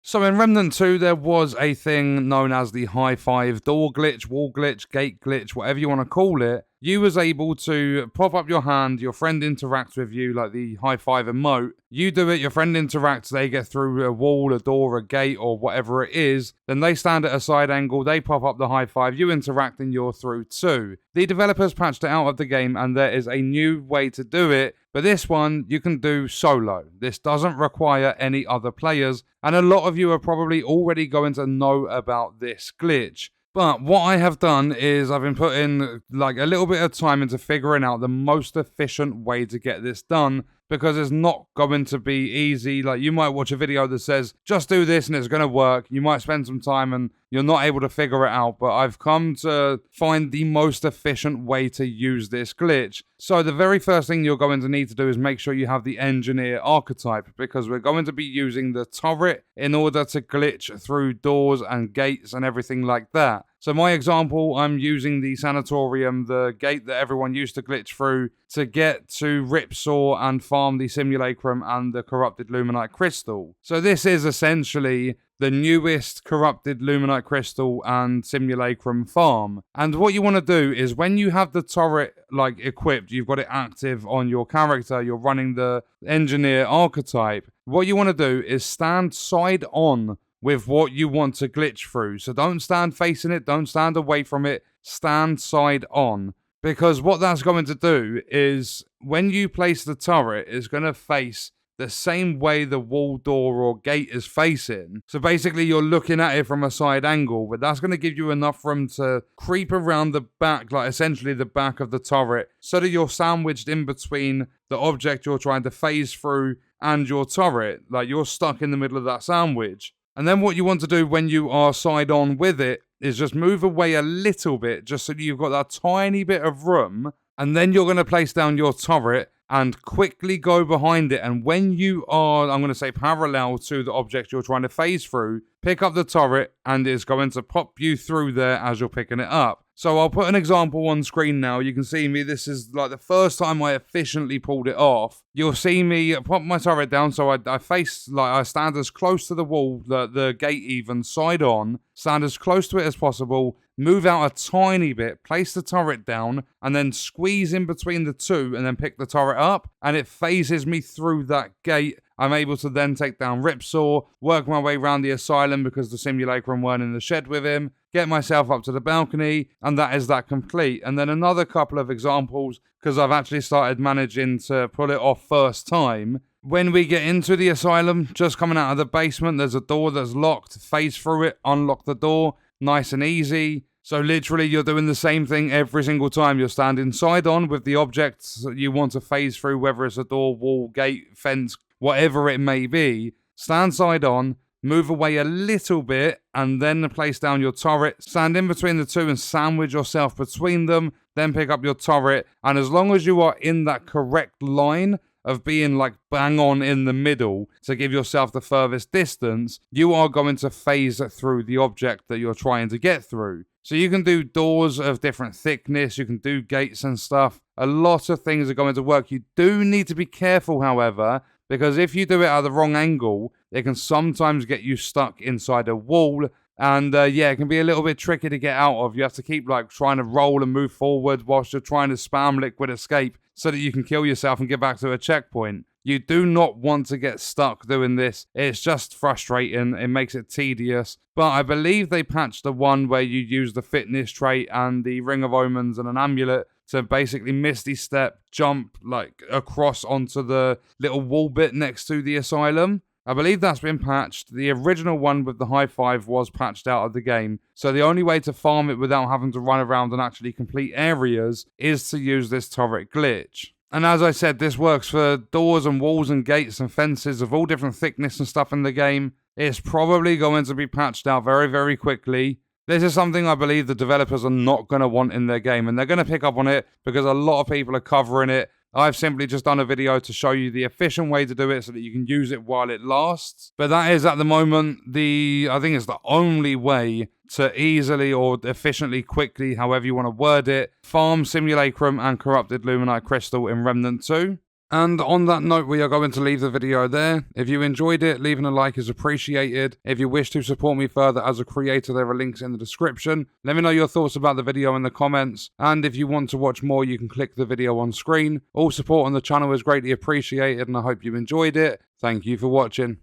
So in Remnant 2, there was a thing known as the high five door glitch, wall glitch, gate glitch, whatever you want to call it. You was able to pop up your hand, your friend interacts with you, like the high five emote. You do it, your friend interacts, they get through a wall, a door, a gate, or whatever it is. Then they stand at a side angle, they pop up the high five, you interact, and you're through too. The developers patched it out of the game, and there is a new way to do it. But this one, you can do solo. This doesn't require any other players, and a lot of you are probably already going to know about this glitch. But what I have done is I've been putting like a little bit of time into figuring out the most efficient way to get this done, because it's not going to be easy. Like, you might watch a video that says, just do this and it's going to work. You might spend some time and you're not able to figure it out, but I've come to find the most efficient way to use this glitch. So the very first thing you're going to need to do is make sure you have the engineer archetype, because we're going to be using the turret in order to glitch through doors and gates and everything like that. So my example, I'm using the sanatorium, the gate that everyone used to glitch through, to get to Ripsaw and farm the Simulacrum and the corrupted Lumenite crystal. So this is essentially the newest corrupted Lumenite crystal and Simulacrum farm. And what you want to do is, when you have the turret like equipped, you've got it active on your character, you're running the engineer archetype, what you want to do is stand side on with what you want to glitch through. So don't stand facing it, don't stand away from it, stand side on. Because what that's going to do is, when you place the turret, it's going to face the same way the wall, door, or gate is facing. So basically you're looking at it from a side angle, but that's going to give you enough room to creep around the back, like essentially the back of the turret, so that you're sandwiched in between the object you're trying to phase through and your turret. Like, you're stuck in the middle of that sandwich. And then what you want to do when you are side on with it is just move away a little bit, just so you've got that tiny bit of room. And then you're going to place down your turret and quickly go behind it. And when you are, I'm going to say, parallel to the object you're trying to phase through, pick up the turret and it's going to pop you through there as you're picking it up. So I'll put an example on screen now. You can see me. This is like the first time I efficiently pulled it off. You'll see me pop my turret down. So I face, like, I stand as close to the wall, the gate even, side on, stand as close to it as possible, move out a tiny bit, place the turret down, and then squeeze in between the two and then pick the turret up. And it phases me through that gate. I'm able to then take down Ripsaw, work my way around the asylum because the Simulacrum weren't in the shed with him, get myself up to the balcony, and that is that complete. And then another couple of examples, because I've actually started managing to pull it off first time. When we get into the asylum, just coming out of the basement, there's a door that's locked, phase through it, unlock the door, nice and easy. So literally you're doing the same thing every single time. You're standing side on with the objects that you want to phase through, whether it's a door, wall, gate, fence, whatever it may be. Stand side on, move away a little bit, and then place down your turret. Stand in between the two and sandwich yourself between them. Then pick up your turret. And as long as you are in that correct line of being like bang on in the middle to give yourself the furthest distance, you are going to phase through the object that you're trying to get through. So you can do doors of different thickness, you can do gates and stuff. A lot of things are going to work. You do need to be careful, however, because if you do it at the wrong angle, it can sometimes get you stuck inside a wall. And yeah, it can be a little bit tricky to get out of. You have to keep like trying to roll and move forward whilst you're trying to spam liquid escape so that you can kill yourself and get back to a checkpoint. You do not want to get stuck doing this. It's just frustrating. It makes it tedious. But I believe they patched the one where you use the fitness trait and the Ring of Omens and an amulet to basically misty step, jump like across onto the little wall bit next to the asylum. I believe that's been patched. The original one with the high five was patched out of the game. So the only way to farm it without having to run around and actually complete areas is to use this turret glitch. And as I said, this works for doors and walls and gates and fences of all different thickness and stuff in the game. It's probably going to be patched out very, very quickly. This is something I believe the developers are not going to want in their game, and they're going to pick up on it because a lot of people are covering it. I've simply just done a video to show you the efficient way to do it so that you can use it while it lasts. But that is at the moment I think it's the only way to easily or efficiently, quickly, however you want to word it, farm Simulacrum and corrupted Lumenite crystal in Remnant 2. And on that note, we are going to leave the video there. If you enjoyed it, leaving a like is appreciated. If you wish to support me further as a creator, there are links in the description. Let me know your thoughts about the video in the comments. And if you want to watch more, you can click the video on screen. All support on the channel is greatly appreciated, and I hope you enjoyed it. Thank you for watching.